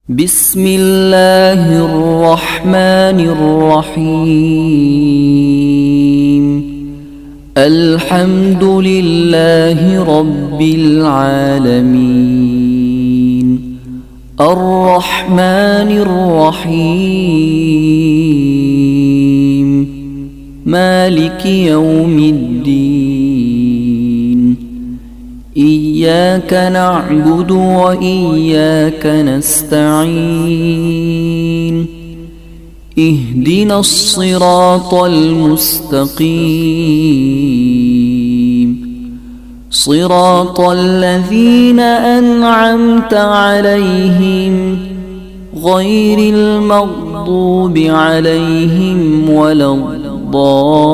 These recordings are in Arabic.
بسم الله الرحمن الرحيم. الحمد لله رب العالمين. الرحمن الرحيم. مالك يوم الدين. إياك نعبد وإياك نستعين. اهدنا الصراط المستقيم، صراط الذين أنعمت عليهم غير المغضوب عليهم ولا الضالين.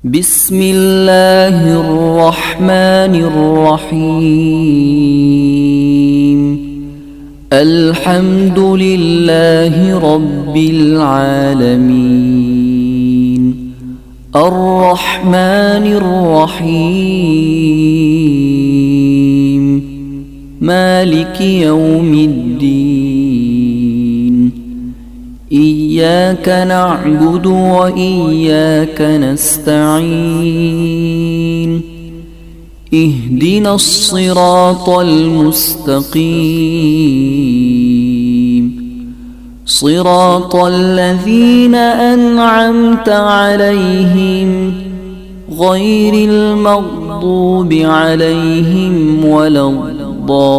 بسم الله الرحمن الرحيم. الحمد لله رب العالمين. الرحمن الرحيم. مالك يوم الدين. إياك نعبد وإياك نستعين. اهدنا الصراط المستقيم، صراط الذين أنعمت عليهم غير المغضوب عليهم ولا الضالين.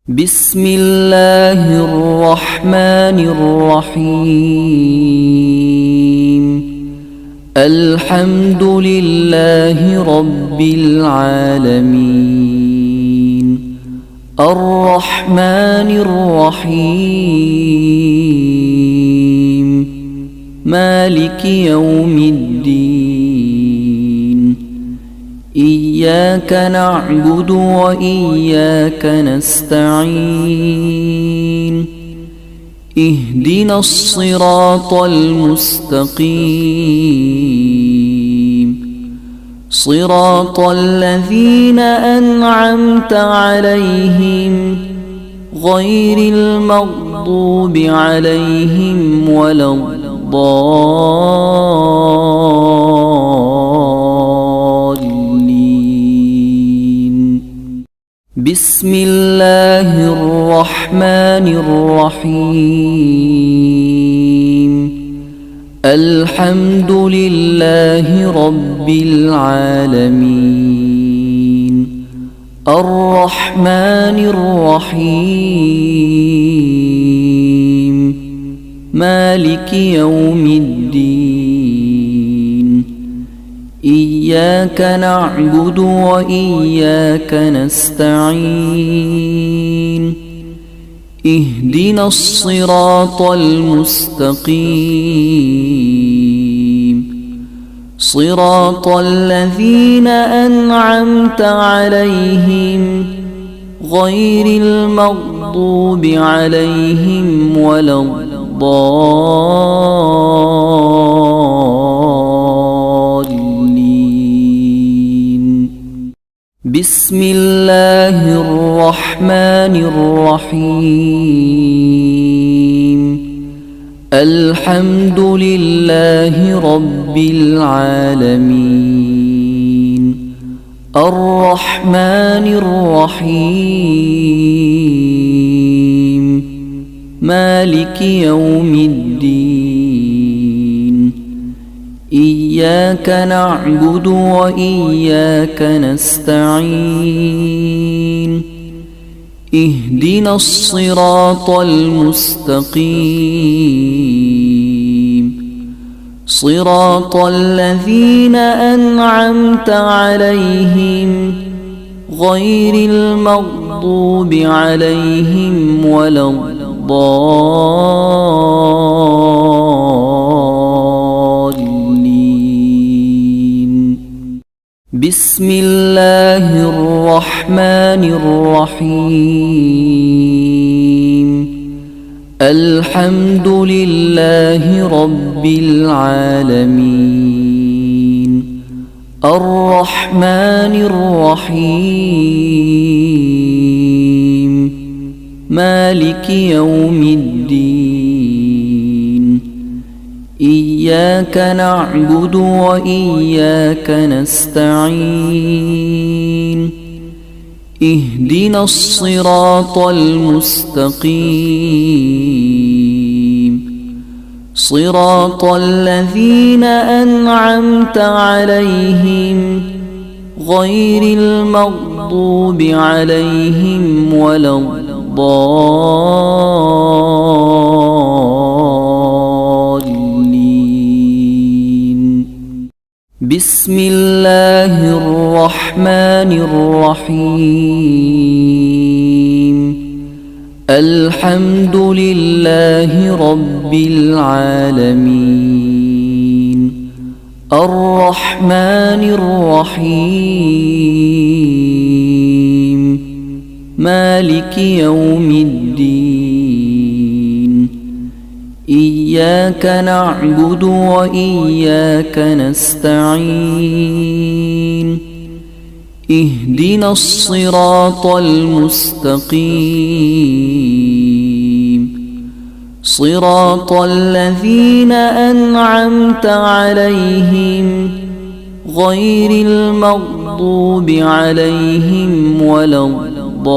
بسم الله الرحمن الرحيم. الحمد لله رب العالمين. الرحمن الرحيم. مالك يوم الدين. إياك نعبد وإياك نستعين. اهدنا الصراط المستقيم، صراط الذين أنعمت عليهم غير المغضوب عليهم ولا الضالين. بسم الله الرحمن الرحيم. الحمد لله رب العالمين. الرحمن الرحيم. مالك يوم الدين. إياك نعبد وإياك نستعين. اهدنا الصراط المستقيم، صراط الذين أنعمت عليهم غير المغضوب عليهم ولا الضالين. بسم الله الرحمن الرحيم. الحمد لله رب العالمين. الرحمن الرحيم. مالك يوم الدين. إياك نعبد وإياك نستعين. اهدنا الصراط المستقيم، صراط الذين أنعمت عليهم غير المغضوب عليهم ولا الضالين. بسم الله الرحمن الرحيم. الحمد لله رب العالمين الرحمن الرحيم مالك يوم الدين إياك نعبد وإياك نستعين اهدنا الصراط المستقيم صراط الذين أنعمت عليهم غير المغضوب عليهم ولا الضالين. بسم الله الرحمن الرحيم الحمد لله رب العالمين الرحمن الرحيم مالك يوم الدين إياك نعبد وإياك نستعين اهدنا الصراط المستقيم صراط الذين أنعمت عليهم غير المغضوب عليهم ولا الضالين.